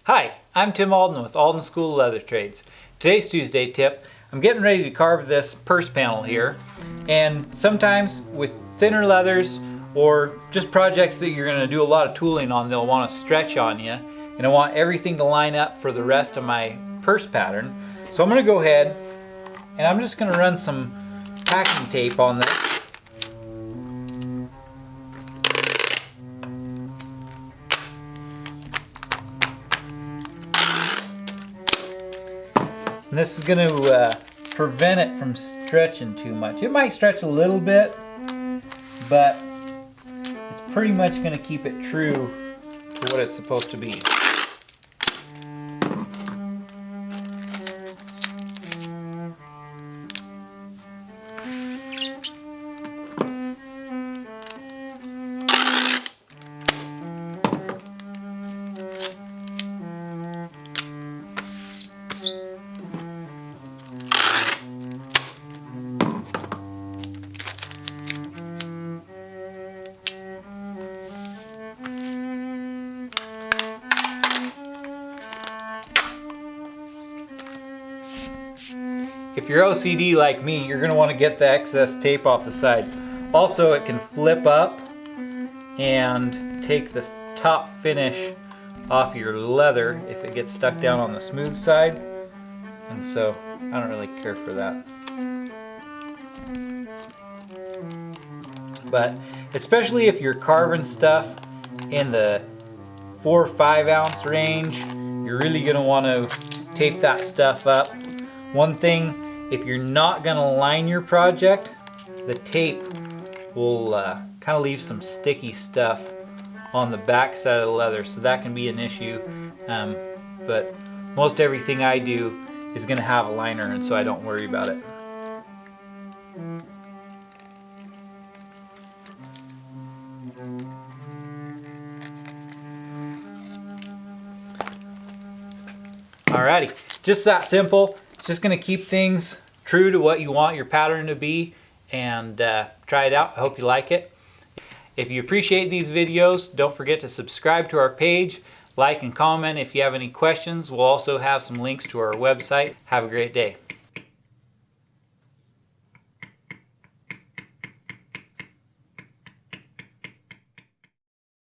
Hi, I'm Tim Alden with Alden School of Leather Trades. Today's Tuesday tip, I'm getting ready to carve this purse panel here, and sometimes with thinner leathers or just projects that you're going to do a lot of tooling on, they'll want to stretch on you, and I want everything to line up for the rest of my purse pattern. So I'm going to go ahead and I'm just going to run some packing tape on this. And this is going to prevent it from stretching too much. It might stretch a little bit, but it's pretty much going to keep it true to what it's supposed to be. If you're OCD like me, you're going to want to get the excess tape off the sides. Also, it can flip up and take the top finish off your leather if it gets stuck down on the smooth side. And so, I don't really care for that. But especially if you're carving stuff in the 4 or 5 ounce range, you're really going to want to tape that stuff up. One thing, if you're not going to line your project, the tape will kind of leave some sticky stuff on the back side of the leather, so that can be an issue. But most everything I do is going to have a liner, and so I don't worry about it. Alrighty, just that simple. It's just going to keep things true to what you want your pattern to be, and try it out. I hope you like it. If you appreciate these videos, don't forget to subscribe to our page, like and comment if you have any questions. We'll also have some links to our website. Have a great day.